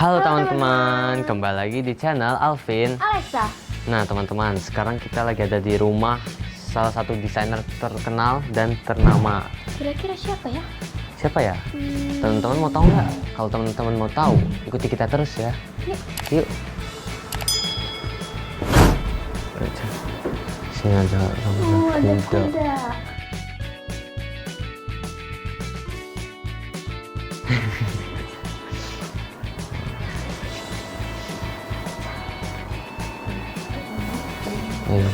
Halo teman-teman, kembali lagi di channel Alvin. Alexa. Nah teman-teman, sekarang kita lagi ada di rumah salah satu desainer terkenal dan ternama. Kira-kira siapa ya? Siapa ya? Teman-teman mau tahu nggak? Kalau teman-teman mau tahu, ikuti kita terus ya. Yuk. Yuk. Sini ada Ada kuda. kuda. Iya.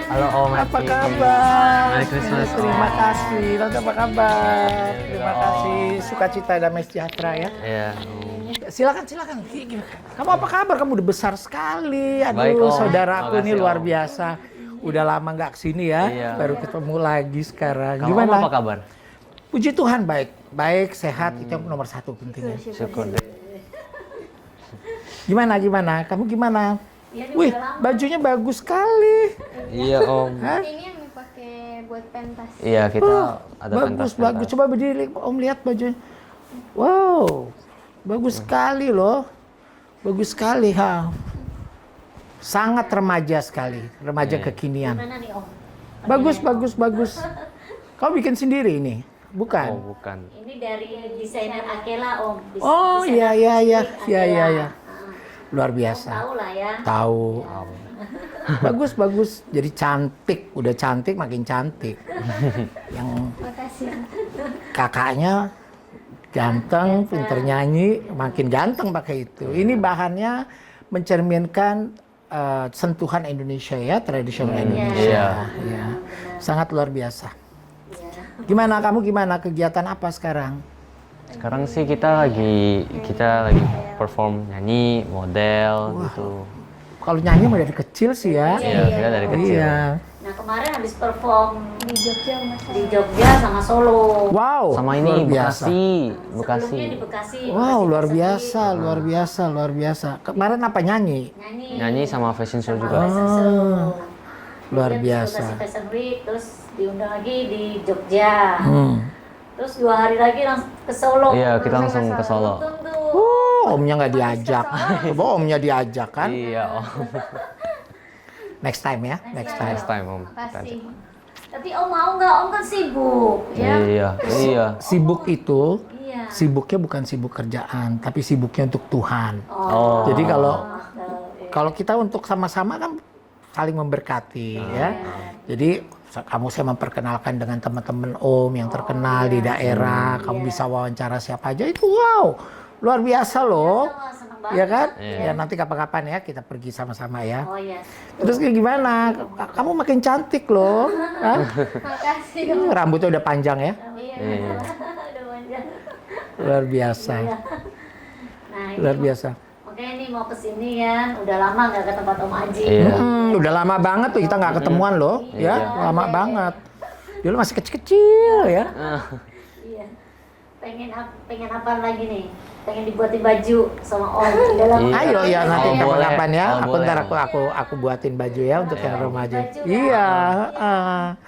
Halo Om, Apa Happy. kabar? Merry Christmas. Terima Om. kasih. Tante apa kabar? Terima Om. kasih. Sukacita damai sejahtera ya. Iya. Silakan. Kamu apa kabar? Kamu udah besar sekali. Aduh, Baik, Om. saudaraku ini Makasih, luar Om. biasa. Udah lama nggak kesini ya. Iya. Baru ketemu lagi sekarang. Kamu Om, Gimana? apa kabar? Puji Tuhan baik. Baik, sehat itu yang nomor satu pentingnya. Syukur deh. Gimana? Kamu gimana? Wih, bajunya bagus sekali. Iya Om. Hah? Ini yang dipakai buat pentas. Iya kita ada bagus. pentas-pentas. Coba berdiri, Om lihat bajunya. Wow, bagus sekali loh. Bagus sekali, ha. Sangat remaja sekali, remaja Iya. kekinian. Gimana nih Om? Bagus. Kau bikin sendiri ini, Oh bukan? bukan. Ini dari desainer Akela Om. Oh Desainer iya. Akela. Luar biasa. Tahu lah ya. Tahu. Bagus. Jadi cantik, udah cantik makin cantik. Yang Makasih. kakaknya ganteng, pinter nyanyi, makin ganteng pakai itu. Ini bahannya mencerminkan sentuhan Indonesia ya, tradisional Indonesia. Ya. Sangat luar biasa. Gimana kamu kegiatan apa sekarang? Sekarang sih kita lagi perform nyanyi, model gitu. Kalau nyanyi mah dari kecil sih ya. Iya, kita dari kecil. Iya. Nah kemarin habis perform Di Jogja Mas. di Jogja sama Solo. Wow. Sama ini luar biasa. Sebelumnya di Bekasi. Wow, Bekasi luar Bekasi. biasa. Kemarin apa nyanyi? Nyanyi sama fashion show sama juga. fashion show. Luar Kemudian biasa. Bekasi Fashion Week, terus diundang lagi di Jogja. Hmm. Terus 2 hari lagi langsung ke Solo. Iya, kita langsung ke Solo. Untung tuh. Omnya nggak diajak. Coba omnya diajak kan? Iya Om. Next time ya, next time. Next time Om. Makasih. Tapi Om mau nggak? Om kan sibuk, ya. Iya. Sibuk itu, Iya. sibuknya bukan sibuk kerjaan, tapi sibuknya untuk Tuhan. Oh. Jadi kalau kita untuk sama-sama kan saling memberkati ya. Jadi kamu saya memperkenalkan dengan teman-teman Om yang terkenal di daerah, kamu bisa wawancara siapa aja itu wow, luar biasa loh. Senang banget. Ya kan? Iya. Ya nanti kapan-kapan ya kita pergi sama-sama ya. Oh iya. Terus kayak gimana? Kamu makin cantik loh. Hah? Makasih. Rambutnya udah panjang ya. Iya. Aduh, manjang. Luar biasa. Nah, ini Luar biasa. Makanya nih mau kesini kan, udah lama nggak ke tempat Om Aji. Iya. Udah lama banget tuh kita nggak ketemuan loh, ya, lama banget. Dulu masih kecil-kecil ya. Iya. Pengen apa lagi nih? Pengen dibuatin baju sama Om di dalam. Iya. Ayo ya nanti Oh, boleh. kapan-kapan ya. Oh, Aku boleh. ntar aku buatin baju ya untuk yang remaja. Baju, Iya.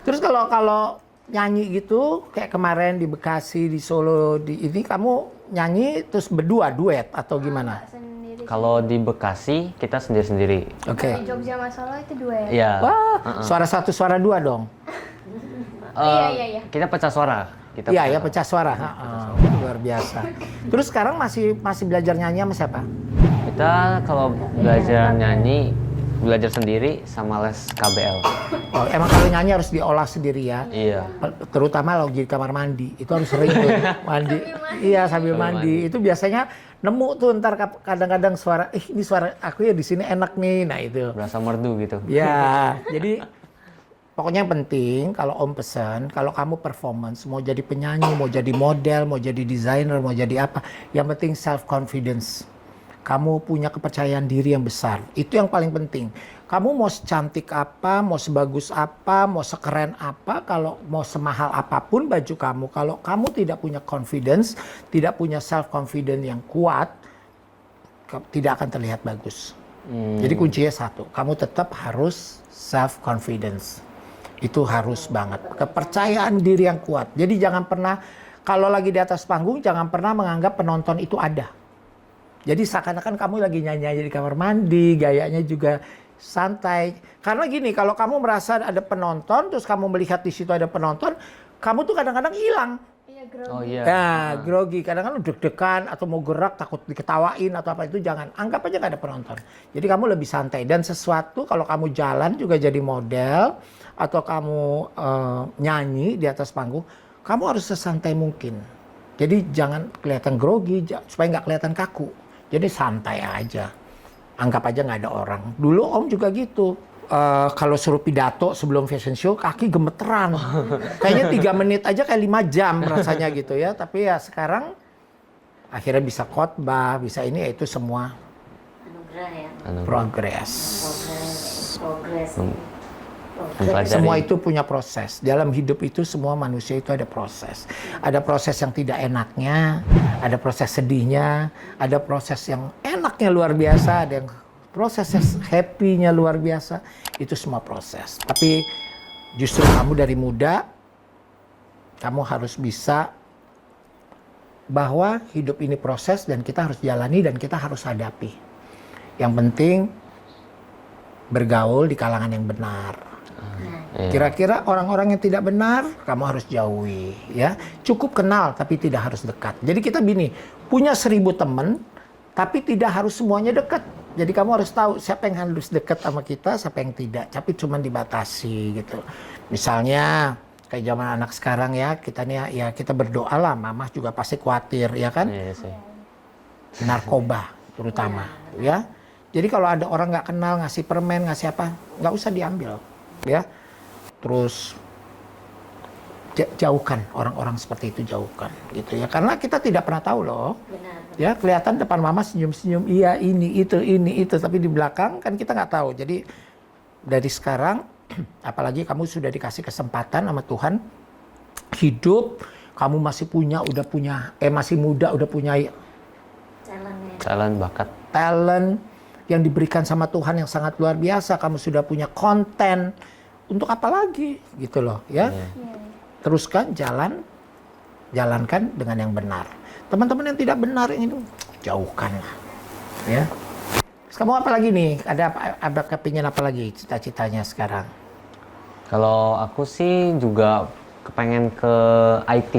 Terus kalau nyanyi gitu kayak kemarin di Bekasi, di Solo, di ini kamu nyanyi terus berdua duet atau gimana? Sendiri. Kalau di Bekasi kita sendiri-sendiri. Oke. Di Jogja sama Solo itu duet. Iya. Wah, suara satu suara dua dong. Iya. Kita pecah suara. Iya ya pecah suara. Luar biasa. Terus sekarang masih belajar nyanyi sama siapa? Kita kalau belajar nyanyi, belajar sendiri sama les KBL. Oh, emang kalau nyanyi harus diolah sendiri ya? Iya. Terutama kalau di kamar mandi, itu harus sering tuh mandi. Iya sambil mandi. Itu biasanya nemu tuh ntar kadang-kadang suara, ini suara aku ya di sini enak nih. Nah itu. Berasa merdu gitu. Ya, jadi pokoknya yang penting kalau Om pesan, kalau kamu performance, mau jadi penyanyi, mau jadi model, mau jadi desainer, mau jadi apa, yang penting self confidence. Kamu punya kepercayaan diri yang besar. Itu yang paling penting. Kamu mau secantik apa, mau sebagus apa, mau sekeren apa, kalau mau semahal apapun baju kamu, kalau kamu tidak punya confidence, tidak punya self confidence yang kuat, tidak akan terlihat bagus. Jadi kuncinya satu, kamu tetap harus self confidence. Itu harus banget. Kepercayaan diri yang kuat. Jadi jangan pernah, kalau lagi di atas panggung, jangan pernah menganggap penonton itu ada. Jadi seakan-akan kamu lagi nyanyi di kamar mandi, gayanya juga santai. Karena gini, kalau kamu merasa ada penonton, terus kamu melihat di situ ada penonton, kamu tuh kadang-kadang hilang. Iya, grogi. Oh iya. Ya, grogi. Kadang-kadang deg-degan atau mau gerak takut diketawain atau apa, itu jangan. Anggap aja gak ada penonton. Jadi kamu lebih santai. Dan sesuatu kalau kamu jalan juga jadi model atau kamu nyanyi di atas panggung, kamu harus sesantai mungkin. Jadi jangan kelihatan grogi supaya nggak kelihatan kaku. Jadi santai aja. Anggap aja nggak ada orang. Dulu Om juga gitu. Kalau suruh pidato sebelum fashion show, kaki gemeteran. Kayaknya 3 menit aja kayak 5 jam rasanya gitu ya. Tapi ya sekarang akhirnya bisa khotbah, bisa ini, ya itu semua Anugerah ya. progress. Progress. Mempelajari. Semua itu punya proses. Dalam hidup itu semua manusia itu ada proses. Ada proses yang tidak enaknya, ada proses sedihnya, ada proses yang enaknya luar biasa, ada yang proses happy-nya luar biasa. Itu semua proses. Tapi justru kamu dari muda, kamu harus bisa bahwa hidup ini proses dan kita harus jalani dan kita harus hadapi. Yang penting bergaul di kalangan yang benar. Kira-kira orang-orang yang tidak benar kamu harus jauhi, ya. Cukup kenal tapi tidak harus dekat. Jadi kita gini, punya 1000 teman tapi tidak harus semuanya dekat. Jadi kamu harus tahu siapa yang harus dekat sama kita, siapa yang tidak. Tapi cuma dibatasi gitu. Misalnya kayak zaman anak sekarang ya, kita nih ya kita berdoa lah, mama juga pasti khawatir ya kan. Iya sih. Narkoba terutama, ya. Jadi kalau ada orang nggak kenal ngasih permen, ngasih apa, nggak usah diambil, ya. Terus jauhkan orang-orang seperti itu, jauhkan gitu ya. Karena kita tidak pernah tahu loh. Benar. Ya, kelihatan depan mama senyum-senyum, iya ini itu, tapi di belakang kan kita nggak tahu. Jadi dari sekarang, apalagi kamu sudah dikasih kesempatan sama Tuhan, hidup, kamu masih masih muda, udah punya Talent, bakat. talent yang diberikan sama Tuhan yang sangat luar biasa. Kamu sudah punya konten, untuk apa lagi gitu loh ya. Teruskan jalankan dengan yang benar. Teman-teman yang tidak benar ini jauhkan lah ya. Terus kamu apa lagi nih? Ada kepingin apa lagi cita-citanya sekarang? Kalau aku sih juga kepengen ke IT.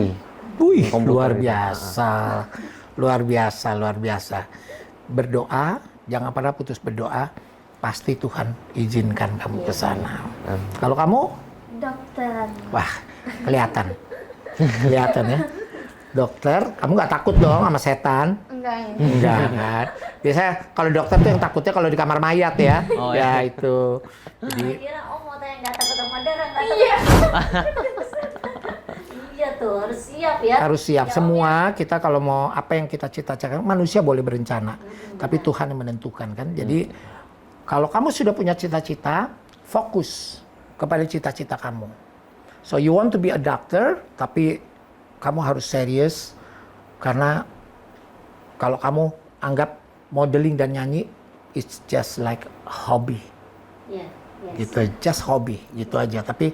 Wih, Komputer luar gitu. biasa. Luar biasa. Berdoa, jangan pernah putus berdoa. Pasti Tuhan izinkan kamu ke sana. Kalau kamu? Dokter. Wah, kelihatan ya. Dokter, kamu nggak takut dong sama setan? Enggak ya. Enggak kan? Biasanya kalau dokter tuh yang takutnya kalau di kamar mayat ya. Oh, ya itu. Jadi Kira mau tanya nggak takut sama darah, nggak takut. Iya tuh, harus siap ya. harus siap semua. Kita kalau mau apa yang kita cita-citakan, manusia boleh berencana, tapi Tuhan yang menentukan kan. Jadi kalau kamu sudah punya cita-cita, fokus kepada cita-cita kamu. So you want to be a doctor, tapi kamu harus serius karena kalau kamu anggap modeling dan nyanyi it's just like hobby. Iya, yes. Gitu, just hobby gitu aja. Tapi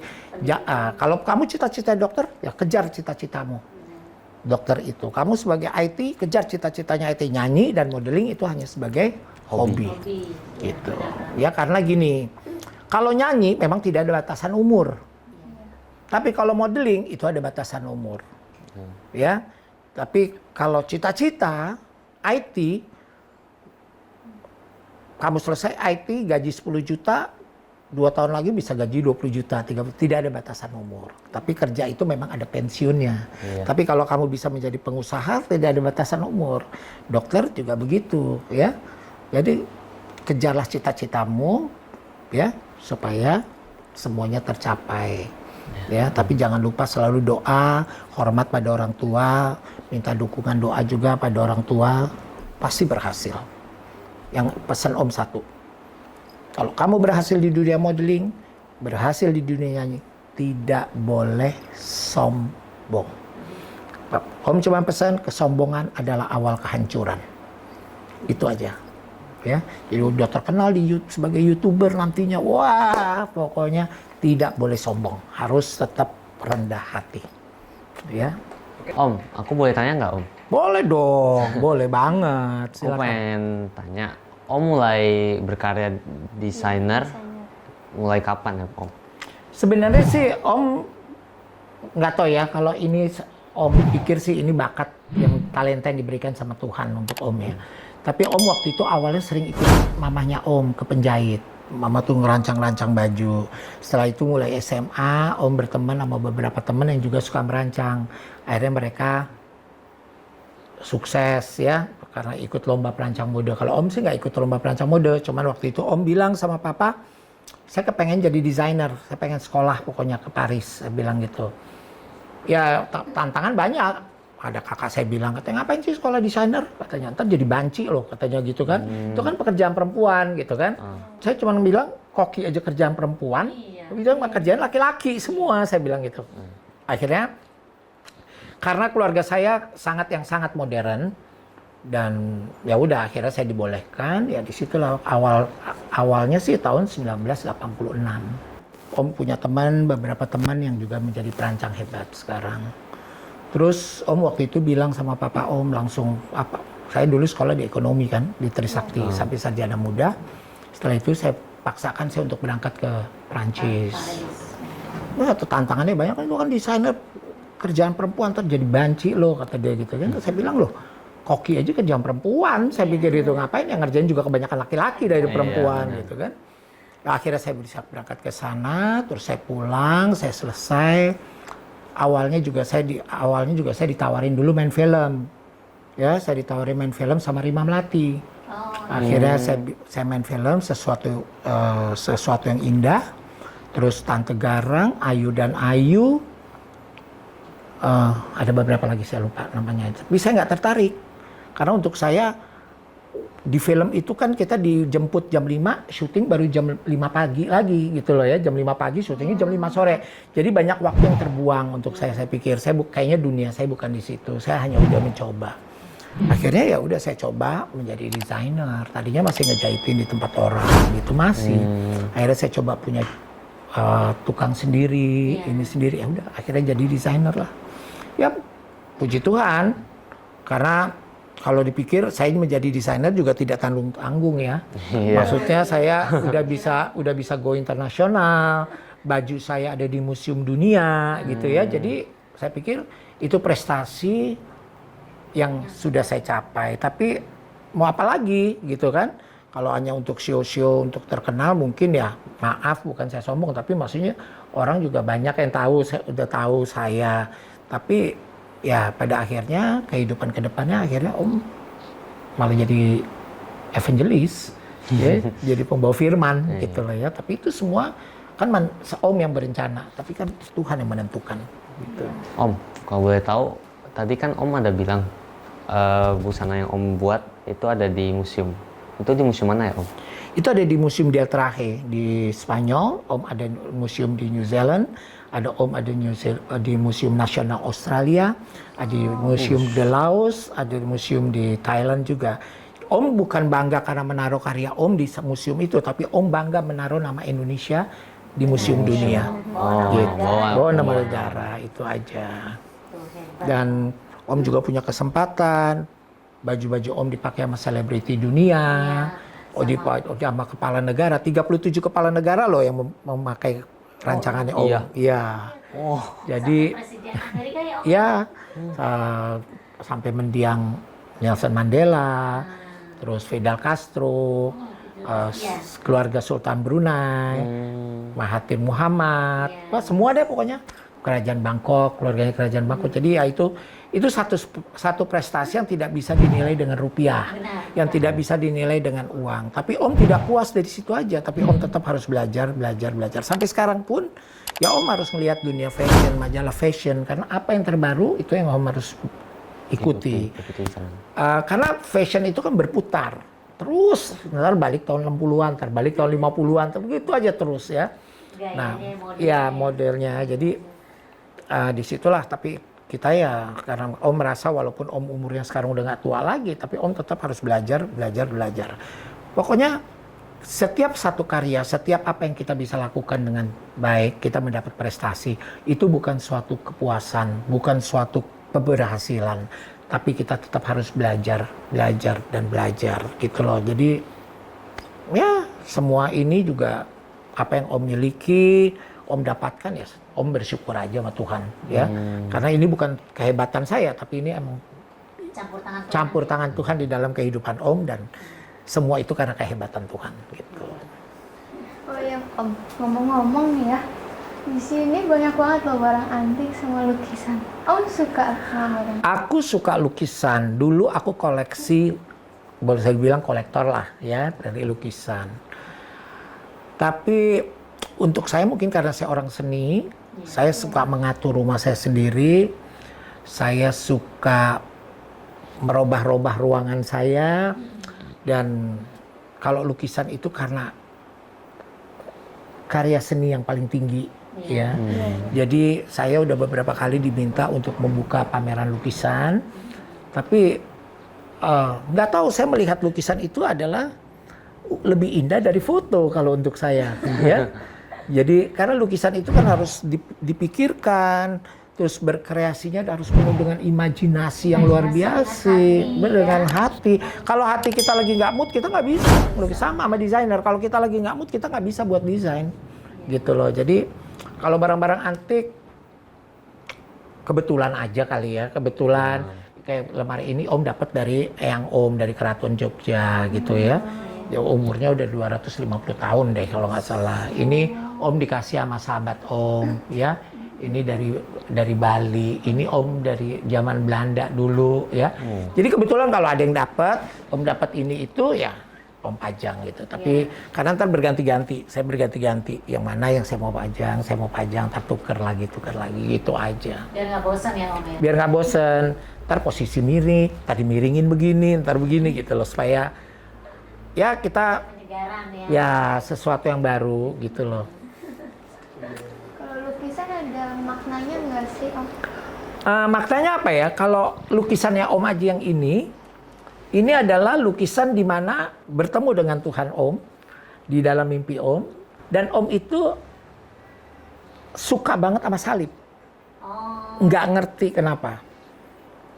kalau kamu cita-cita dokter, ya kejar cita-citamu dokter itu. Kamu sebagai IT kejar cita-citanya IT. Nyanyi dan modeling itu hanya sebagai hobi. Hobi. Gitu ya, karena gini, kalau nyanyi memang tidak ada batasan umur, tapi kalau modeling itu ada batasan umur ya. Tapi kalau cita-cita IT, kamu selesai IT gaji 10 juta, 2 tahun lagi bisa gaji 20 juta, 30, tidak ada batasan umur. Tapi kerja itu memang ada pensiunnya. Tapi kalau kamu bisa menjadi pengusaha, tidak ada batasan umur. Dokter juga begitu, ya. Jadi kejarlah cita-citamu, ya, supaya semuanya tercapai. Ya, tapi jangan lupa selalu doa, hormat pada orang tua, minta dukungan doa juga pada orang tua, pasti berhasil. Yang pesan Om satu, kalau kamu berhasil di dunia modeling, berhasil di dunia nyanyi, tidak boleh sombong. Om cuma pesan, kesombongan adalah awal kehancuran. Itu aja. ya. Jadi udah terkenal sebagai YouTuber nantinya. Wah, pokoknya tidak boleh sombong, harus tetap rendah hati. Ya. Om, aku boleh tanya nggak Om? Boleh dong, boleh banget. Aku Silakan. pengen tanya, Om mulai berkarya desainer mulai kapan ya Om? Sebenarnya sih Om nggak tahu ya, kalau ini Om pikir sih ini bakat yang talenta yang diberikan sama Tuhan untuk Om ya. Tapi Om waktu itu awalnya sering ikut mamahnya Om ke penjahit. Mama tuh ngerancang-rancang baju. Setelah itu mulai SMA, Om berteman sama beberapa teman yang juga suka merancang. Akhirnya mereka sukses ya, karena ikut lomba perancang mode. Kalau Om sih nggak ikut lomba perancang mode, cuman waktu itu Om bilang sama Papa, saya kepengen jadi desainer, saya pengen sekolah pokoknya ke Paris, saya bilang gitu. Ya tantangan banyak. Ada kakak saya bilang, katanya ngapain sih sekolah desainer? Katanya ntar jadi banci loh, katanya gitu kan. Itu kan pekerjaan perempuan gitu kan. Saya cuma bilang, koki aja kerjaan perempuan, bilang kerjaan laki-laki semua, saya bilang gitu. Akhirnya, karena keluarga saya sangat modern, dan ya udah akhirnya saya dibolehkan, ya disitulah awalnya sih tahun 1986. Om punya beberapa teman yang juga menjadi perancang hebat sekarang. Terus Om waktu itu bilang sama Papa Om langsung, saya dulu sekolah di ekonomi kan, di Trisakti sampai sarjana muda. Setelah itu saya paksakan saya untuk berangkat ke Prancis. Wah, tantangannya banyak kan, itu kan desainer kerjaan perempuan, ntar jadi banci loh, kata dia gitu kan. Saya bilang loh, koki aja kerjaan perempuan, saya pikir itu ngapain, yang ngerjain juga kebanyakan laki-laki dari perempuan gitu kan. Nah, akhirnya saya bisa berangkat ke sana, terus saya pulang, saya selesai. Awalnya juga saya ditawarin dulu main film. Ya, saya ditawarin main film sama Rima Melati. Akhirnya saya main film sesuatu yang indah. Terus Tante Garang, Ayu dan Ayu. Ada beberapa lagi saya lupa namanya. Tapi saya nggak tertarik. Karena untuk saya di film itu kan kita dijemput jam 5, syuting baru jam 5 pagi lagi gitu loh ya. Jam 5 pagi, syutingnya jam 5 sore. Jadi banyak waktu yang terbuang untuk saya pikir. Kayaknya dunia saya bukan di situ. Saya hanya udah mencoba. Akhirnya ya udah saya coba menjadi desainer. Tadinya masih ngejahitin di tempat orang gitu masih. Akhirnya saya coba punya tukang sendiri, ini sendiri. Ya udah akhirnya jadi desainer lah. Ya puji Tuhan. Karena kalau dipikir saya menjadi desainer juga tidak tanggung-tanggung ya. Maksudnya saya udah bisa go internasional, baju saya ada di museum dunia gitu ya. Jadi saya pikir itu prestasi yang sudah saya capai. Tapi mau apa lagi gitu kan? Kalau hanya untuk show-show, untuk terkenal mungkin ya maaf bukan saya sombong, tapi maksudnya orang juga banyak yang udah tahu saya. Tapi ya pada akhirnya kehidupan kedepannya akhirnya Om malah jadi evangelis, ya, jadi pembawa firman gitu lah ya. Tapi itu semua kan Om yang berencana, tapi kan Tuhan yang menentukan. Gitu. Om, kalau boleh tahu, tadi kan Om ada bilang busana yang Om buat itu ada di museum. Itu di museum mana ya Om? Itu ada di Museum del Traje di Spanyol, Om ada museum di New Zealand, ada Om ada di Museum Nasional Australia, ada di Museum de Laos, ada di museum di Thailand juga. Om bukan bangga karena menaruh karya Om di museum itu, tapi Om bangga menaruh nama Indonesia di museum dunia. Gitu. Bawa nama negara itu aja. Dan Om juga punya kesempatan, baju-baju Om dipakai sama selebriti dunia. Sama kepala negara, 37 kepala negara loh yang memakai rancangannya Om. Iya. Oh. Jadi ya sampai mendiang Nelson Mandela, terus Fidel Castro, keluarga Sultan Brunei, Mahathir Muhammad, semua deh pokoknya. Kerajaan Bangkok, keluarganya Kerajaan Bangkok. Jadi ya itu satu prestasi yang tidak bisa dinilai dengan rupiah, yang tidak bisa dinilai dengan uang. Tapi Om tidak puas dari situ aja, tapi Om tetap harus belajar. Sampai sekarang pun, ya Om harus melihat dunia fashion, majalah fashion, karena apa yang terbaru itu yang Om harus ikuti. Karena fashion itu kan berputar, terus ntar balik tahun 60-an, ntar balik tahun 50-an, begitu aja terus ya. Nah, ya modelnya, jadi disitulah, tapi kita ya karena Om merasa walaupun Om umurnya sekarang udah nggak tua lagi, tapi Om tetap harus belajar. Pokoknya setiap satu karya, setiap apa yang kita bisa lakukan dengan baik, kita mendapat prestasi, itu bukan suatu kepuasan, bukan suatu keberhasilan, tapi kita tetap harus belajar gitu loh. Jadi ya semua ini juga apa yang Om miliki, Om dapatkan ya, Om bersyukur aja sama Tuhan ya. Karena ini bukan kehebatan saya, tapi ini emang campur tangan Tuhan di dalam kehidupan Om, dan semua itu karena kehebatan Tuhan gitu. Oh ya Om, ngomong-ngomong nih ya, di sini banyak banget loh barang antik sama lukisan. Om suka sama barang? Aku suka lukisan. Dulu aku koleksi, boleh saya bilang kolektor lah ya, dari lukisan. Tapi untuk saya mungkin karena saya orang seni, saya suka mengatur rumah saya sendiri. Saya suka merubah-rubah ruangan saya. Dan kalau lukisan itu karena karya seni yang paling tinggi ya. Jadi saya udah beberapa kali diminta untuk membuka pameran lukisan. Tapi nggak tahu, saya melihat lukisan itu adalah lebih indah dari foto kalau untuk saya ya. Jadi karena lukisan itu kan harus dipikirkan, terus berkreasinya harus penuh dengan imajinasi yang luar biasa, dengan hati. Kalau hati kita lagi nggak mood, kita nggak bisa melukis. Sama desainer, kalau kita lagi nggak mood, kita nggak bisa buat desain, gitu loh. Jadi kalau barang-barang antik, kebetulan aja kali ya, kebetulan kayak lemari ini Om dapat dari Eyang Om dari Keraton Jogja, gitu ya. Ya umurnya udah 250 tahun deh kalau nggak salah. Ini Om dikasih sama sahabat Om, ya. Ini dari Bali, ini Om dari zaman Belanda dulu ya. Jadi kebetulan kalau ada yang Om dapat ini itu ya Om pajang gitu. Tapi karena ntar berganti-ganti, saya berganti-ganti yang mana yang saya mau pajang, ntar tuker lagi gitu aja. Biar nggak bosan ya Om ya. Biar nggak bosan, ntar posisi miring, tadi miringin begini, ntar begini gitu loh, supaya ya kita ya sesuatu yang baru gitu loh. Lukisan ada maknanya nggak sih Om? Maknanya apa ya? Kalau lukisannya Om Aji yang ini adalah lukisan di mana bertemu dengan Tuhan Om di dalam mimpi Om, dan Om itu suka banget sama salib. Nggak ngerti kenapa.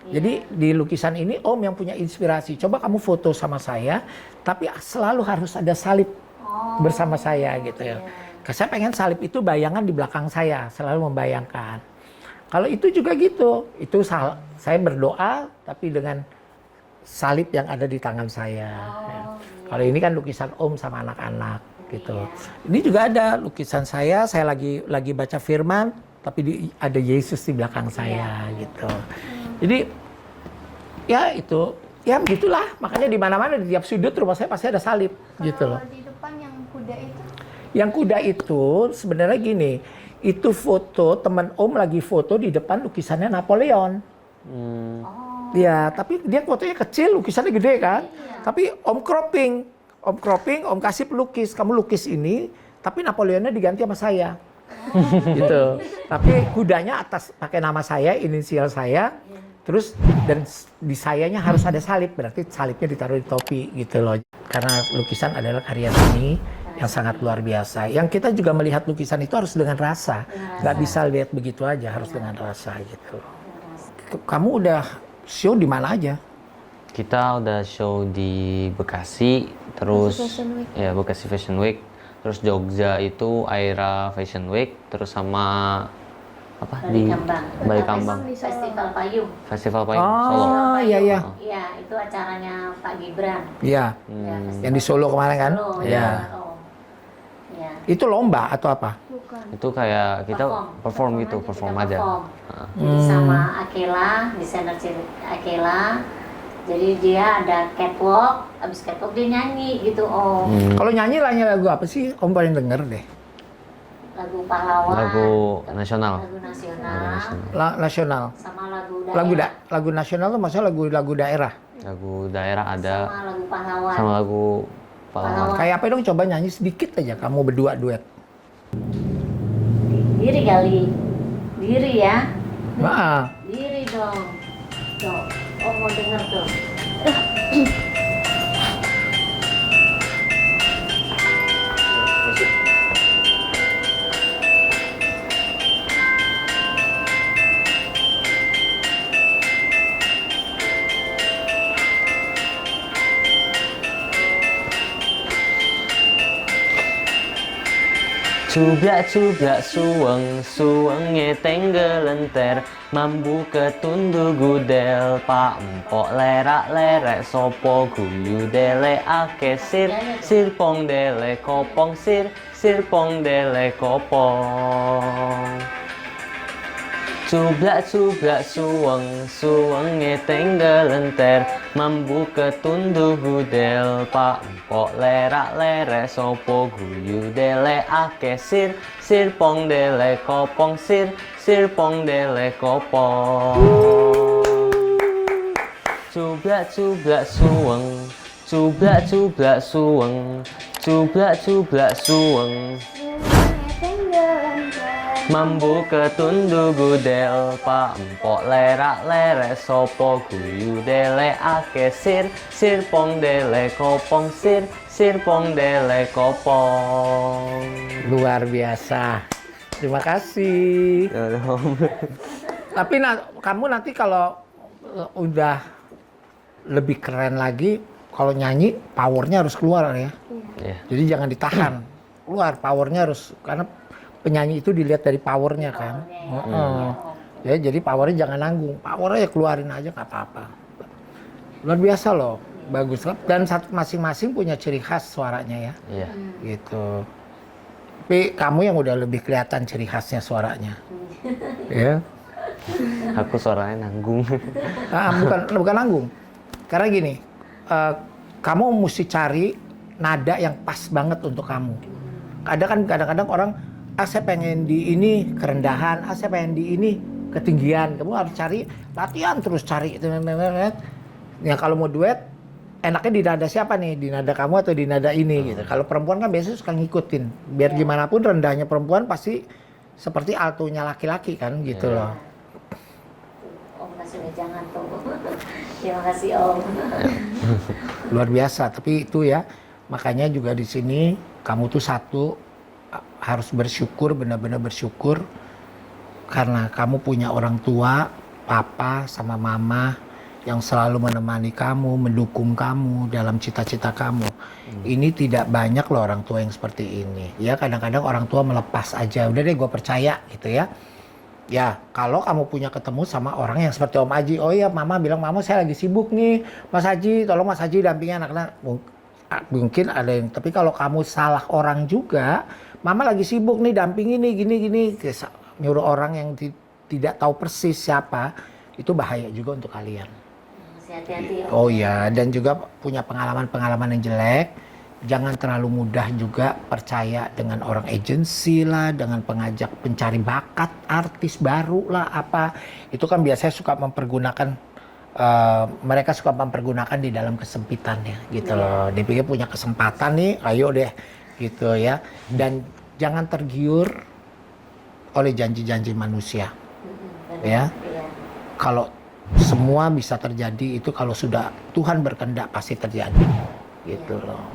Jadi di lukisan ini Om yang punya inspirasi. Coba kamu foto sama saya, tapi selalu harus ada salib bersama saya gitu ya. Saya pengen salib itu bayangan di belakang saya, selalu membayangkan. Kalau itu juga gitu, itu saya berdoa tapi dengan salib yang ada di tangan saya. Ya. Kalau ini kan lukisan Om sama anak-anak gitu. Ini juga ada lukisan saya lagi baca firman, tapi ada Yesus di belakang saya gitu. Jadi ya itu, ya begitulah. Makanya di mana-mana di tiap sudut rumah saya pasti ada salib gitu loh. Kalau di depan yang kuda itu? Yang kuda itu sebenarnya gini, itu foto teman Om lagi foto di depan lukisannya Napoleon. Ya, tapi dia fotonya kecil, lukisannya gede kan. Tapi Om cropping, Om kasih pelukis, kamu lukis ini, tapi Napoleonnya diganti sama saya. Gitu. Tapi kudanya atas pakai nama saya, inisial saya. Terus dan di sayanya harus ada salib, berarti salibnya ditaruh di topi gitu loh. Karena lukisan adalah karya seni yang sangat luar biasa. Yang kita juga melihat lukisan itu harus dengan rasa. Nggak bisa lihat begitu aja, harus dengan rasa gitu. Kamu udah show di mana aja? Kita udah show di Bekasi, terus ya Bekasi Fashion Week, terus Jogja itu Aira Fashion Week, terus sama apa Balikambang Festival Payung. Festival Payung Solo. Oh iya iya. Iya, itu acaranya Pak Gibran. Iya. Ya, Yang di Solo kemarin kan? Solo, Iya. Ya. Itu lomba atau apa? Bukan. Itu kayak kita perform gitu, perform aja. Jadi sama Akela, desainer Akela. Jadi dia ada catwalk, abis catwalk dia nyanyi gitu Om. Kalau nyanyi lagu apa sih? Om paling denger deh. Lagu pahlawan. Lagu nasional. Lagu nasional. Nasional. Sama lagu daerah. Lagu nasional tuh maksudnya lagu daerah. Lagu daerah ada. Sama lagu pahlawan. Sama lagu pahlawan. Kayak apa dong? Coba nyanyi sedikit aja. Kamu berdua duet. Diri kali. Diri ya. Maaf. Diri dong. Tuh. Oh mau denger tuh. Cublak-cublak suweng, suwenge tenggelenter, mambu ketundu gudel, pak empok lerak-lerek, sopo guyu dele ake sir, sirpong dele kopong sir, sirpong dele kopong. Cublak-cublak suweng, suwenge tenggelenter, mambu ketundu gudel, pak empok lerak-lerek, sopo guyu dele ake sir, sirpong dele kopong sir, sirpong dele kopong. Cublak-cublak suweng, cublak-cublak suweng, cublak-cublak suweng. Mambu ketundu gudel, pak empok lerak-lerek, sopo guyu dele ake sir, sirpong dele kopong sir, sirpong dele kopong. Luar biasa. Terima kasih. Tapi kamu nanti kalau udah lebih keren lagi, kalau nyanyi powernya harus keluar ya. Yeah. Jadi jangan ditahan. Keluar powernya harus, karena penyanyi itu dilihat dari powernya kan. Ya, jadi powernya jangan nanggung. Powernya ya keluarin aja nggak apa-apa. Luar biasa loh. Bagus. Dan masing-masing punya ciri khas suaranya ya. Iya. Gitu. Tapi kamu yang udah lebih kelihatan ciri khasnya suaranya. Ya. Aku suaranya nanggung. Bukan nanggung. Karena gini, kamu mesti cari nada yang pas banget untuk kamu. Kadang-kadang orang, saya pengen di ini kerendahan, saya pengen di ini ketinggian. Kamu harus cari, latihan terus cari. Ya kalau mau duet, enaknya di nada siapa nih? Di nada kamu atau di nada ini gitu. Kalau perempuan kan biasanya suka ngikutin. Biar gimana pun rendahnya perempuan pasti seperti altonya laki-laki kan gitu loh. Om kasih jangan tuh. Terima kasih Om. Luar biasa, tapi itu ya. Makanya juga di sini kamu tuh satu harus bersyukur, benar-benar bersyukur karena kamu punya orang tua, papa sama mama yang selalu menemani kamu, mendukung kamu dalam cita-cita kamu. Ini tidak banyak loh orang tua yang seperti ini. Ya kadang-kadang orang tua melepas aja, udah deh gue percaya gitu ya. Ya kalau kamu punya ketemu sama orang yang seperti Om Haji, oh iya mama bilang, mama saya lagi sibuk nih, Mas Haji tolong Mas Haji dampingi anak-anak. Mungkin ada yang, tapi kalau kamu salah orang juga, mama lagi sibuk nih dampingi nih gini-gini, nyuruh orang yang tidak tahu persis siapa, itu bahaya juga untuk kalian. Hati-hati. Oh ya, dan juga punya pengalaman-pengalaman yang jelek. Jangan terlalu mudah juga percaya dengan orang agensi lah, dengan pengajak pencari bakat, artis baru lah apa. Itu kan biasanya suka mempergunakan, mereka suka mempergunakan di dalam kesempitannya gitu loh. Dipikir punya kesempatan nih, ayo deh gitu ya. Dan jangan tergiur oleh janji-janji manusia. Ya. Kalau semua bisa terjadi itu kalau sudah Tuhan berkehendak pasti terjadi. Gitu loh.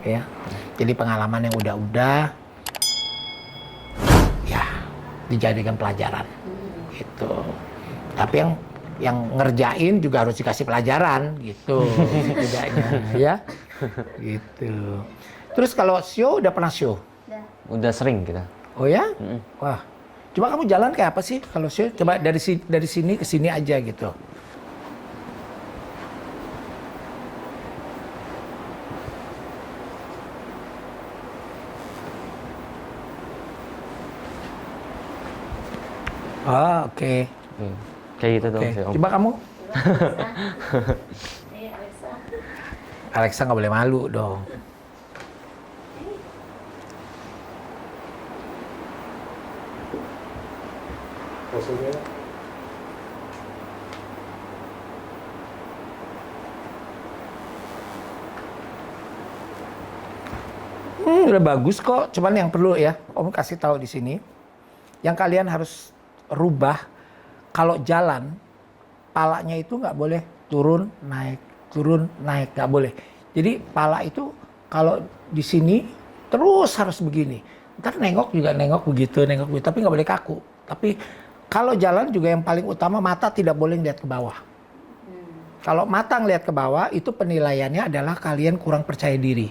Ya. Jadi pengalaman yang udah ya dijadikan pelajaran. Gitu. Tapi yang ngerjain juga harus dikasih pelajaran gitu setidaknya ya gitu. Terus kalau show udah pernah show? Udah sering kita. Oh ya? Wah, coba kamu jalan kayak apa sih kalau show? Coba dari sini ke sini aja gitu. Oh, oke. Kayak gitu tuh. Oke. Coba kamu. Alexa nggak boleh malu dong. Udah bagus kok. Cuman yang perlu ya, Om kasih tahu di sini, yang kalian harus rubah. Kalau jalan, palanya itu nggak boleh turun naik, nggak boleh. Jadi pala itu kalau di sini terus harus begini. Ntar nengok juga nengok begitu, tapi nggak boleh kaku. Tapi kalau jalan juga yang paling utama mata tidak boleh lihat ke bawah. Kalau mata ngelihat ke bawah itu penilaiannya adalah kalian kurang percaya diri.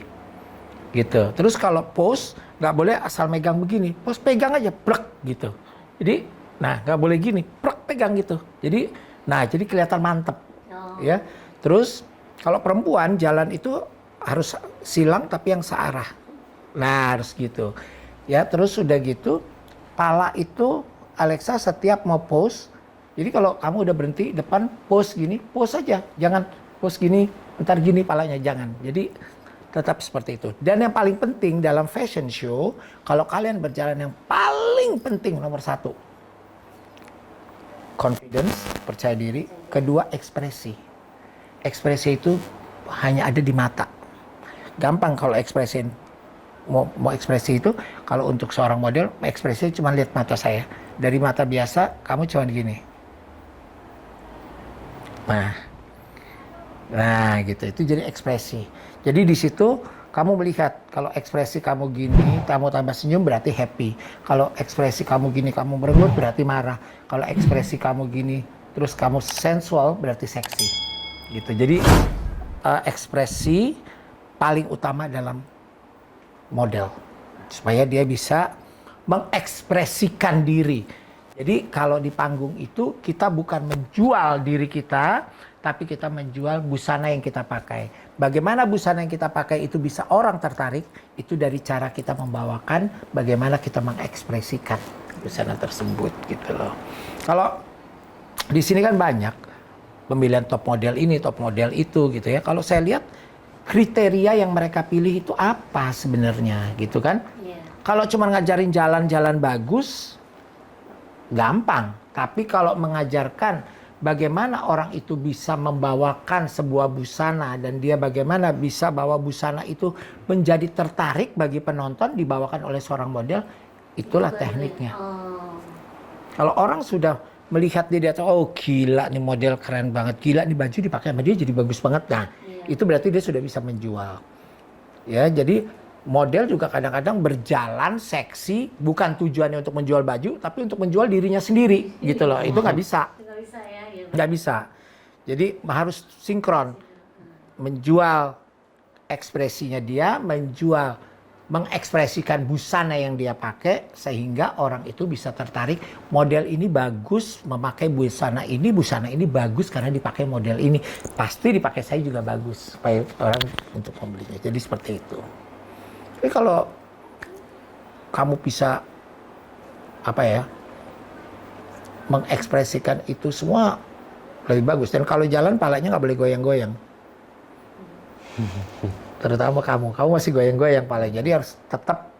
gitu. Terus kalau pose nggak boleh asal megang begini, pose pegang aja, plek gitu. Jadi, nah nggak boleh gini, plek pegang gitu. Jadi, nah jadi kelihatan mantep, ya. Terus kalau perempuan jalan itu harus silang tapi yang searah, nah harus gitu, ya. Terus udah gitu, pala itu Alexa setiap mau pose, jadi kalau kamu udah berhenti depan pose gini, pose aja, jangan pose gini, ntar gini palanya, jangan. Jadi tetap seperti itu. Dan yang paling penting dalam fashion show, kalau kalian berjalan, yang paling penting nomor 1, confidence, percaya diri. Kedua, ekspresi. Ekspresi itu hanya ada di mata. Gampang kalau ekspresi, mau ekspresi itu, kalau untuk seorang model, ekspresi cuma lihat mata saya. Dari mata biasa, kamu cuma gini. Nah gitu, itu jadi ekspresi. Jadi di situ kamu melihat, kalau ekspresi kamu gini, kamu tambah senyum berarti happy. Kalau ekspresi kamu gini, kamu merengut berarti marah. Kalau ekspresi kamu gini, terus kamu sensual berarti seksi. Gitu. Jadi ekspresi paling utama dalam model, supaya dia bisa mengekspresikan diri. Jadi kalau di panggung itu kita bukan menjual diri kita, tapi kita menjual busana yang kita pakai. Bagaimana busana yang kita pakai itu bisa orang tertarik, itu dari cara kita membawakan, bagaimana kita mengekspresikan busana tersebut gitu loh. Kalau di sini kan banyak pemilihan top model ini, top model itu gitu ya. Kalau saya lihat kriteria yang mereka pilih itu apa sebenarnya gitu kan? Yeah. Kalau cuma ngajarin jalan-jalan bagus, gampang. Tapi kalau mengajarkan bagaimana orang itu bisa membawakan sebuah busana dan dia bagaimana bisa bawa busana itu menjadi tertarik bagi penonton dibawakan oleh seorang model, itulah tekniknya. Kalau orang sudah melihat dia atas, oh gila nih model keren banget, gila nih baju dipakai sama dia jadi bagus banget. Nah, itu berarti dia sudah bisa menjual. Ya, jadi model juga kadang-kadang berjalan seksi bukan tujuannya untuk menjual baju, tapi untuk menjual dirinya sendiri, gitu loh. Itu nggak bisa. Nggak bisa. Jadi harus sinkron. Menjual ekspresinya dia, mengekspresikan busana yang dia pakai, sehingga orang itu bisa tertarik. Model ini bagus memakai busana ini bagus karena dipakai model ini. Pasti dipakai saya juga bagus, supaya orang untuk membelinya. Jadi seperti itu. Tapi kalau kamu bisa mengekspresikan itu semua lebih bagus. Dan kalau jalan palanya nggak boleh goyang-goyang. Terutama kamu masih goyang-goyang palanya. Jadi harus tetap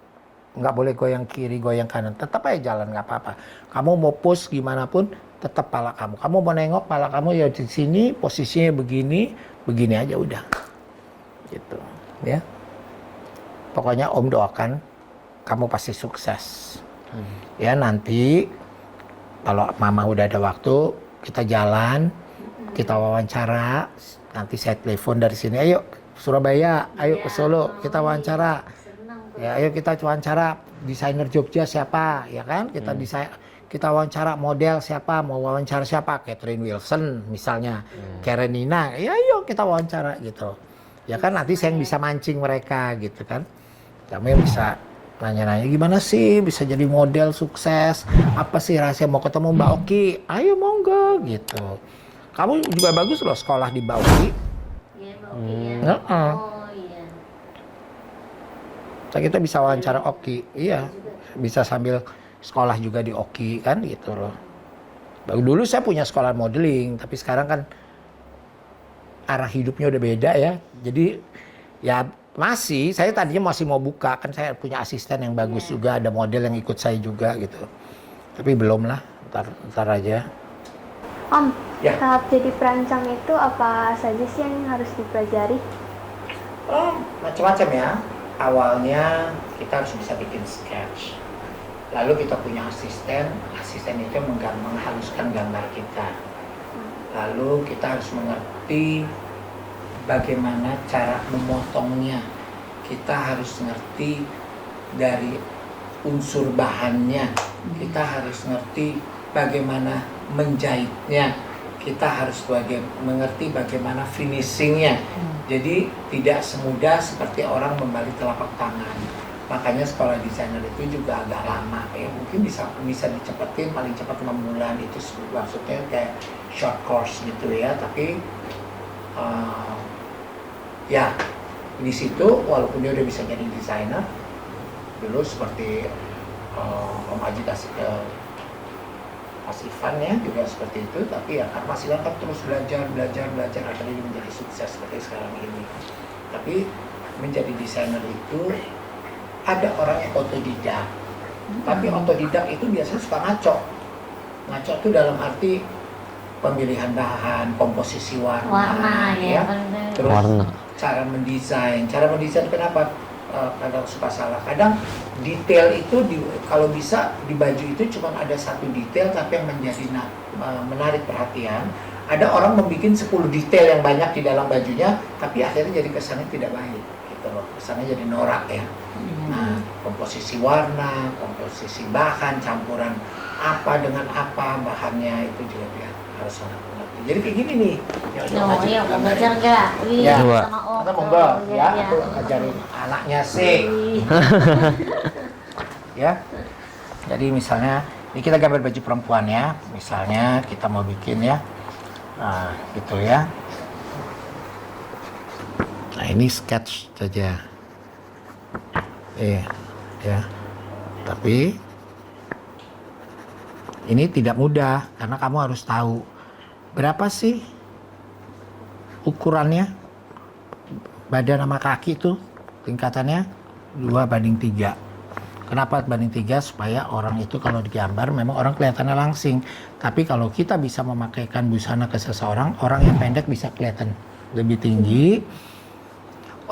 nggak boleh goyang kiri, goyang kanan. Tetap aja jalan, nggak apa-apa. Kamu mau push gimana pun, tetap pala kamu. Kamu mau nengok pala kamu ya di sini, posisinya begini aja udah. Gitu, ya. Pokoknya Om doakan kamu pasti sukses. Ya nanti kalau Mama udah ada waktu, kita jalan, kita wawancara. Nanti saya telepon dari sini, ayo Surabaya, ayo ke Solo, kita wawancara. Ya, ayo kita wawancara desainer Jogja siapa, ya kan? Kita wawancara model siapa, mau wawancara siapa, Catherine Wilson misalnya, Karenina, ya ayo kita wawancara gitu. Ya kan nanti saya yang bisa mancing mereka gitu kan. Kamu yang bisa nanya-nanya gimana sih bisa jadi model sukses, apa sih rahasia mau ketemu Mbak Oki, ayo monggo gitu. Kamu juga bagus loh sekolah di Mbak Oki. Iya. Oh iya. Kita bisa wawancara Oki, iya. Bisa sambil sekolah juga di Oki kan gitu loh. Dulu saya punya sekolah modeling, tapi sekarang kan arah hidupnya udah beda ya. Jadi ya saya tadinya masih mau buka, kan saya punya asisten yang bagus juga, ada model yang ikut saya juga gitu. Tapi belum lah, ntar aja. Om, tahap jadi perancang itu apa saja sih yang harus dipelajari? Macam-macam ya. Awalnya kita harus bisa bikin sketch. Lalu kita punya asisten itu menghaluskan gambar kita. Lalu kita harus mengerti bagaimana cara memotongnya. Kita harus ngerti dari unsur bahannya. Kita harus ngerti bagaimana menjahitnya. kita harus mengerti bagaimana finishingnya. Jadi tidak semudah seperti orang membalik telapak tangan. Makanya sekolah desainer itu juga agak lama ya, mungkin bisa dicepetin paling cepat 6 bulan, itu maksudnya kayak short course gitu ya. Tapi ya di situ walaupun dia udah bisa jadi desainer dulu seperti Om Aji kasih ke Mas Ivan ya juga seperti itu, tapi ya Mas Ivan kan terus belajar akhirnya dia menjadi sukses seperti sekarang ini. Tapi menjadi desainer itu ada orang yang otodidak, tapi otodidak itu biasanya suka ngaco itu dalam arti pemilihan bahan, komposisi warna ya, terus warna. cara mendesain kenapa kadang suka salah, kadang detail itu kalau bisa di baju itu cuma ada satu detail tapi yang menjadi menarik perhatian. Ada orang membuat 10 detail yang banyak di dalam bajunya tapi akhirnya jadi kesannya tidak baik gitu loh, kesannya jadi norak ya. Nah, komposisi warna, komposisi bahan, campuran apa dengan apa bahannya itu juga dia harus sangat mengerti. Jadi kayak gini nih. Mau belajar nggak? Ya, sama Om. Kita monggo ya, aku ajarin anaknya sih. Ya. Jadi misalnya ini kita gambar baju perempuan ya. Misalnya kita mau bikin ya. Nah, gitu ya. Nah, ini sketch saja. Ya. Tapi ini tidak mudah karena kamu harus tahu berapa sih ukurannya badan sama kaki itu tingkatannya 2:3. Kenapa banding 3? Supaya orang itu kalau digambar memang orang kelihatannya langsing. Tapi kalau kita bisa memakaikan busana ke seseorang, orang yang pendek bisa kelihatan lebih tinggi,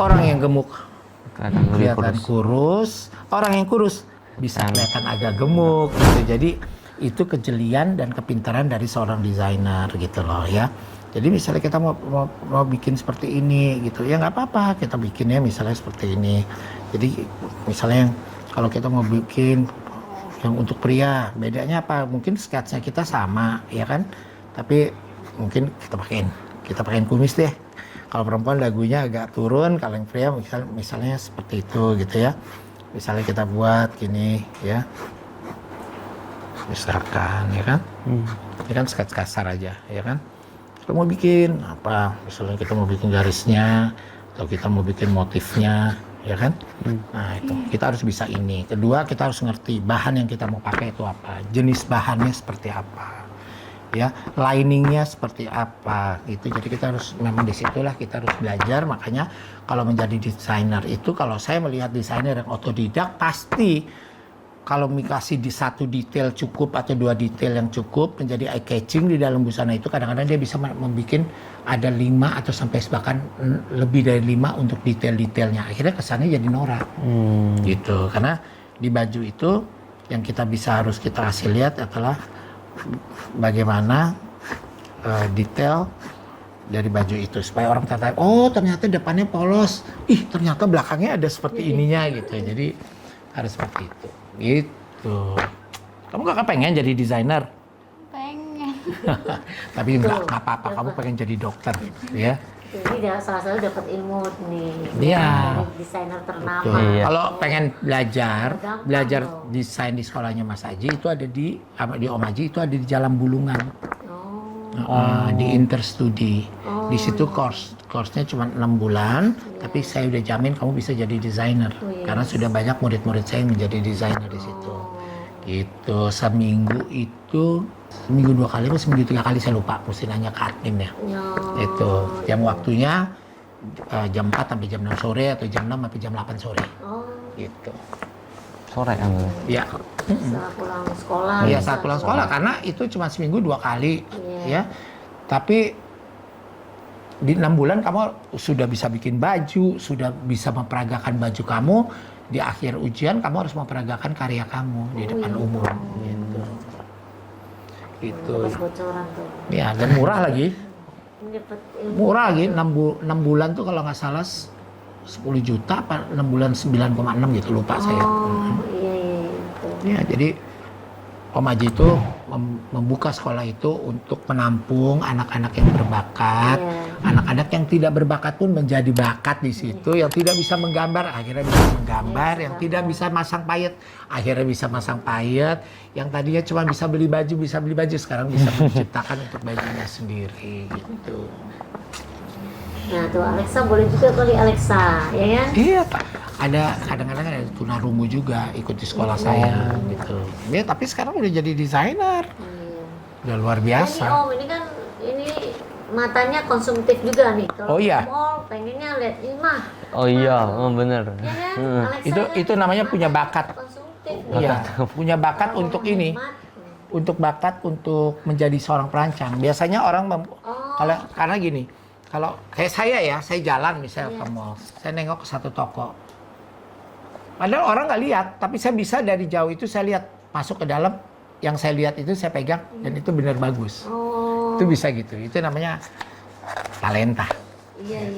orang yang gemuk kelihatan kurus, orang yang kurus bisa kelihatan agak gemuk gitu. Jadi itu kejelian dan kepintaran dari seorang desainer gitu loh ya. Jadi misalnya kita mau bikin seperti ini gitu ya, nggak apa-apa kita bikinnya misalnya seperti ini. Jadi misalnya kalau kita mau bikin yang untuk pria, bedanya apa? Mungkin sketsnya kita sama ya kan, tapi mungkin kita pakein kumis deh. Kalau perempuan dagunya agak turun, kalau yang pria misalnya seperti itu gitu ya. Misalnya kita buat gini ya, misalkan ya kan, ini kan skets kasar aja ya kan. Kita mau bikin apa? Misalnya kita mau bikin garisnya, atau kita mau bikin motifnya ya kan. Nah itu kita harus bisa ini. Kedua kita harus ngerti bahan yang kita mau pakai itu apa, jenis bahannya seperti apa. Ya, liningnya seperti apa gitu. Jadi kita harus memang disitulah kita harus belajar. Makanya kalau menjadi desainer itu, kalau saya melihat desainer yang otodidak, pasti kalau dikasih di satu detail cukup atau 2 detail yang cukup menjadi eye catching di dalam busana itu, kadang-kadang dia bisa membuat ada 5 atau sampai bahkan lebih dari 5 untuk detail-detailnya. Akhirnya kesannya jadi norak gitu. Karena di baju itu yang harus kita kasih lihat adalah bagaimana detail dari baju itu supaya orang tertarik, oh ternyata depannya polos, ternyata belakangnya ada seperti ininya gitu. Jadi harus seperti itu gitu. Kamu gak pengen jadi desainer? Pengen. Tapi nggak apa-apa, kamu pengen jadi dokter ya. Jadi salah satu dapat ilmu nih. Iya. Dari desainer ternama. Iya. Kalau pengen belajar Gampang desain di sekolahnya Mas Aji itu ada di Om Aji itu ada di Jalan Bulungan. Di Interstudi. Di situ course-nya cuma 6 bulan, tapi saya udah jamin kamu bisa jadi desainer. Karena sudah banyak murid-murid saya yang menjadi desainer di situ. Gitu. Seminggu 2 kali atau seminggu 3 kali saya lupa, mesti nanya ke admin ya. Itu jam waktunya jam 4 sampai jam 6 sore atau jam 6 sampai jam 8 sore. Gitu. Sore ambil. Ya. Setelah pulang sekolah. Iya, saat pulang sekolah karena itu cuma seminggu 2 kali. Ya. Tapi di 6 bulan kamu sudah bisa bikin baju, sudah bisa memperagakan baju kamu. Di akhir ujian kamu harus memperagakan karya kamu di depan umum. Gitu. Gitu. Bocoran tuh. Ya, dan murah lagi. Murah lagi, 6 bulan tuh kalau nggak salah 10 juta apa 6 bulan 9,6 gitu, lupa saya. Iya. Ya, jadi Om Aji itu membuka sekolah itu untuk menampung anak-anak yang berbakat, anak-anak yang tidak berbakat pun menjadi bakat di situ, yang tidak bisa menggambar akhirnya bisa menggambar, yang tidak bisa masang payet akhirnya bisa masang payet, yang tadinya cuma bisa beli baju sekarang bisa menciptakan untuk bajunya sendiri gitu. Nah tuh Alexa boleh juga kali Alexa, ya kan? Iya, Pak. Ada kadang-kadang ada tunarungu juga ikut di sekolah saya gitu. Ya, tapi sekarang udah jadi desainer. Udah luar biasa. Ini Om, ini kan ini matanya konsumtif juga nih. Kalau Oh, iya. mall pengennya lihat ini mah. Oh iya, bener. Ya kan? Alexa Itu namanya punya bakat. konsumtif. Iya, punya bakat untuk ini. Untuk bakat untuk menjadi seorang perancang. Biasanya orang kalau karena gini, kalau kayak saya ya, saya jalan misalnya ke mall, saya nengok ke satu toko. Padahal orang nggak lihat, tapi saya bisa dari jauh itu saya lihat masuk ke dalam, yang saya lihat itu saya pegang dan itu benar bagus. Oh. Itu bisa gitu. Itu namanya talenta. Iya.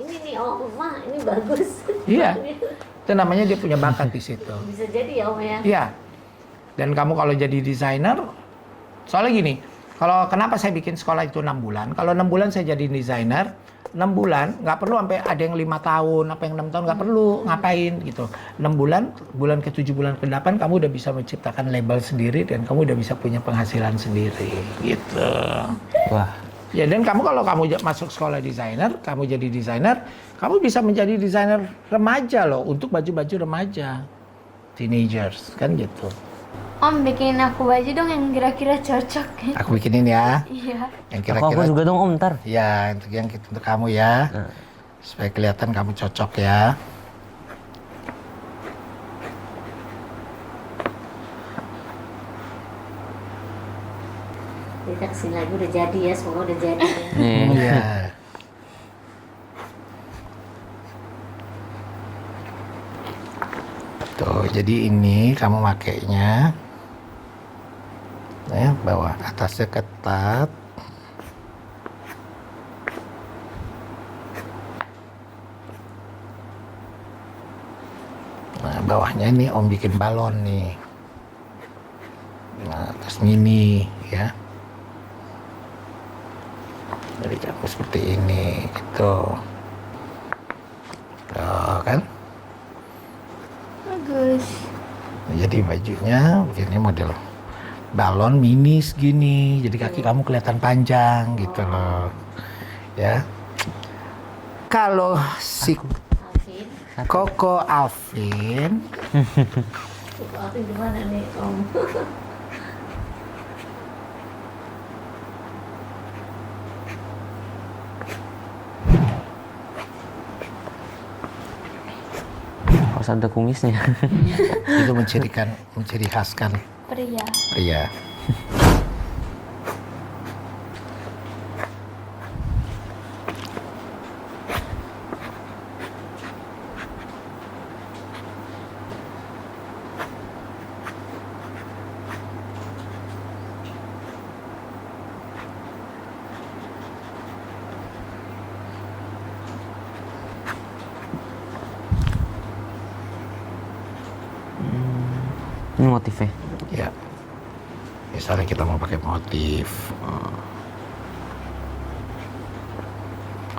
Ini nih Om, mah ini bagus. Iya. Itu namanya dia punya bakat di situ. Bisa jadi ya Om ya. Iya. Dan kamu kalau jadi desainer, soalnya gini, kalau kenapa saya bikin sekolah itu 6 bulan? Kalau 6 bulan saya jadi desainer, 6 bulan nggak perlu sampai ada yang 5 tahun, apa yang 6 tahun nggak perlu ngapain gitu. 6 bulan, bulan ke-7, bulan ke-8 kamu udah bisa menciptakan label sendiri dan kamu udah bisa punya penghasilan sendiri gitu. Wah, Ya dan kamu kalau kamu masuk sekolah desainer, kamu jadi desainer, kamu bisa menjadi desainer remaja loh untuk baju-baju remaja, teenagers kan gitu. Om bikinin aku baju dong yang kira-kira cocok. Aku bikinin ya, Iya. yang aku kira-kira. juga dong Om, ntar. Ya untuk kamu ya, supaya kelihatan kamu cocok ya. Kita kesini lagi udah jadi ya, semoga udah jadi ya. Nih. Iya. Tuh, jadi ini kamu makainya, ya, bawah atasnya ketat. Nah, bawahnya ini Om bikin balon nih. Nah, terus mini, ya. Jadi kamu seperti ini, gitu. Tuh, kan? Bagus. Jadi bajunya begini model balon mini segini, jadi kaki kamu kelihatan panjang gitu loh, ya. Kalau si Alvin, Koko Alvin, Alvin gimana nih Om? Harus ada kumisnya. itu menciri khaskan Pria. pria. Ini motifnya. Ya, misalnya kita mau pakai motif,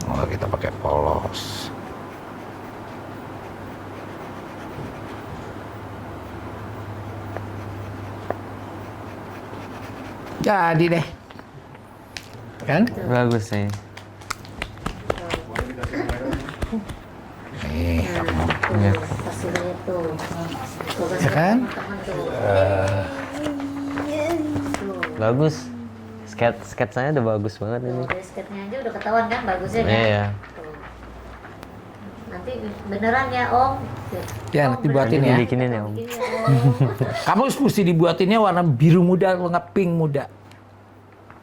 kalau kita pakai polos, jadi deh, kan? Bagus sih. Nih, kamu, Iya. Kasih lihat tuh. Tuh, kasih ya kan? teman tuh. Bagus. Sketsanya udah bagus banget ini. Tuh, dari sketnya aja udah ketahuan kan bagusnya kan? Iya. Tuh. Nanti beneran ya Om. Ya, nanti buatin ya. Bikinin ya Om. Begini ya Om. Kamu mesti dibuatinnya warna biru muda atau nggak pink muda.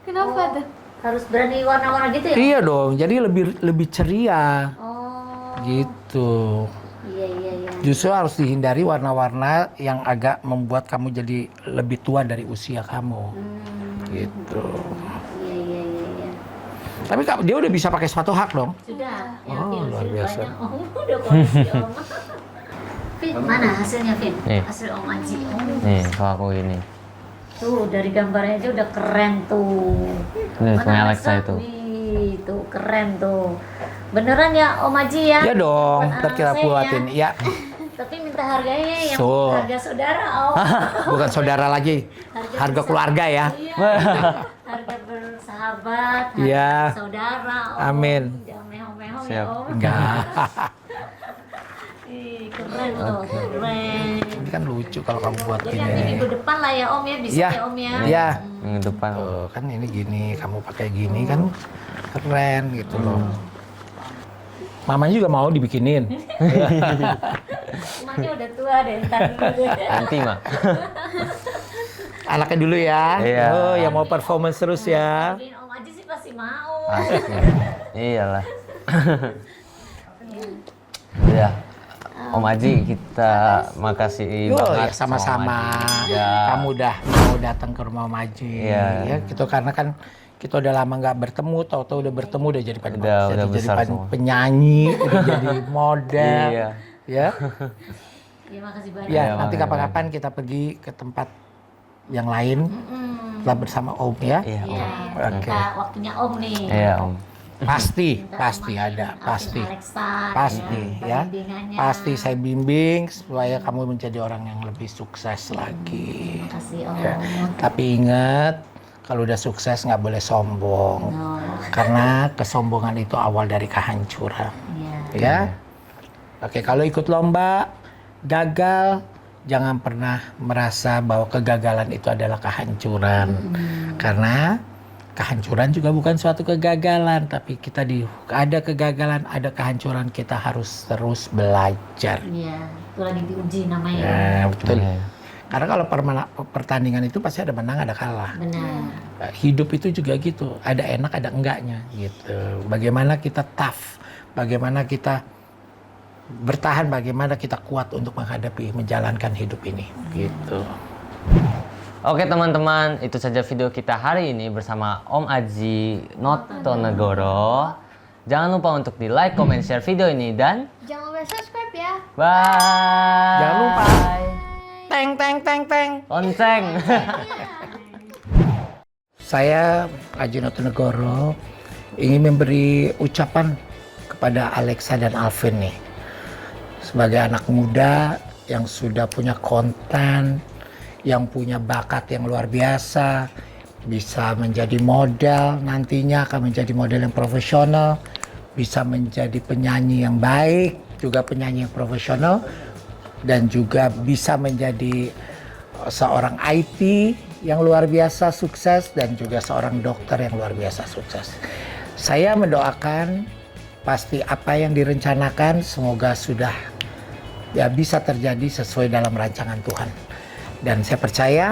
Kenapa tuh? Harus berani warna-warna gitu ya? Iya dong, jadi lebih ceria Oh. gitu. Iya. Justru harus dihindari warna-warna yang agak membuat kamu jadi lebih tua dari usia kamu. Gitu. Iya. Tapi dia udah bisa pakai sepatu hak dong. Sudah. Oh, luar biasa. Banyak Om. Udah koleksi Om. Vin, mana hasilnya Vin? Nih. Hasil Om Aji. Oh. Nih, kalau aku ini. Tuh dari gambarnya aja udah keren tuh. Nih, Mana punya Alexa itu. Wih, tuh keren tuh. Beneran ya Om Aji ya? Ya dong, Buat ntar kita anak saya buatin. Ya, Tapi minta harganya yang So. harga saudara Om. bukan saudara lagi, harga keluarga ya. Iya. Harga bersahabat, harga Iya. saudara Om. Amin. Jangan mehong-mehong ya Siap. Om. Enggak, Ih, keren loh, keren. ini kan lucu kalau kamu buat Jadi nanti gini. minggu depan lah ya Om ya, bisa Iya. ya Om ya? Iya. Minggu depan. Tuh, kan ini gini, kamu pakai gini kan keren gitu loh. Mamanya juga mau dibikinin. Emaknya udah tua deh, ntar dulu deh. Nanti mah. Anaknya dulu ya. Iya. Oh, yang mau performance terus ya. Beliin Om Aji sih pasti mau. Asik. Iyalah. Ya. Om Aji, kita makasih Oh, banget ya sama-sama. Om Aji. Ya. Kamu udah mau datang ke rumah Om Aji. Iya. Ya, gitu karena kan kita udah lama nggak bertemu, tahu-tahu udah bertemu udah jadi Udah besar semua. penyanyi, udah jadi model. Iya. Ya. Iya, makasih banyak. Ya, Iya, nanti makasih kapan-kapan kita pergi ke tempat yang lain tetap bersama Om ya. Iya, Iya, Om. Oke. kita waktunya Om nih. Iya, Om. Pasti, Minta pasti sama ada, Alvin pasti. Alexa, Pasti ya. pembimbingannya. Pasti saya bimbing supaya kamu menjadi orang yang lebih sukses lagi. Makasih Om. Ya. Tapi ingat, kalau udah sukses nggak boleh sombong. No. Karena kesombongan itu awal dari kehancuran. Iya. Ya. Oke, kalau ikut lomba, gagal, jangan pernah merasa bahwa kegagalan itu adalah kehancuran. Karena kehancuran juga bukan suatu kegagalan, tapi ada kegagalan, ada kehancuran, kita harus terus belajar. Iya, itu lagi diuji namanya. Nah, betul. Iya. Karena kalau pertandingan itu pasti ada menang, ada kalah. Benar. Hidup itu juga gitu, ada enak, ada enggaknya gitu. Bagaimana kita tough, bagaimana kita bertahan, bagaimana kita kuat untuk menjalankan hidup ini gitu. Oke teman-teman, itu saja video kita hari ini bersama Om Aji Notonegoro. Jangan lupa untuk di like, comment, share video ini dan Jangan lupa subscribe ya. bye. Jangan lupa. Teng teng teng teng. Lonceng. Saya Aji Notonegoro ingin memberi ucapan kepada Alexa dan Alvin nih. Sebagai anak muda yang sudah punya konten, yang punya bakat yang luar biasa, bisa menjadi model, nantinya akan menjadi model yang profesional, bisa menjadi penyanyi yang baik, juga penyanyi yang profesional, dan juga bisa menjadi seorang IT yang luar biasa sukses, dan juga seorang dokter yang luar biasa sukses. Saya mendoakan pasti apa yang direncanakan semoga sudah bisa terjadi sesuai dalam rancangan Tuhan. Dan saya percaya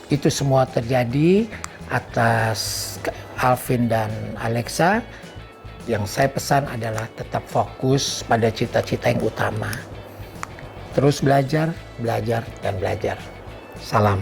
itu semua terjadi atas Alvin dan Alexa. Yang saya pesan adalah tetap fokus pada cita-cita yang utama. Terus belajar, belajar, dan belajar. Salam.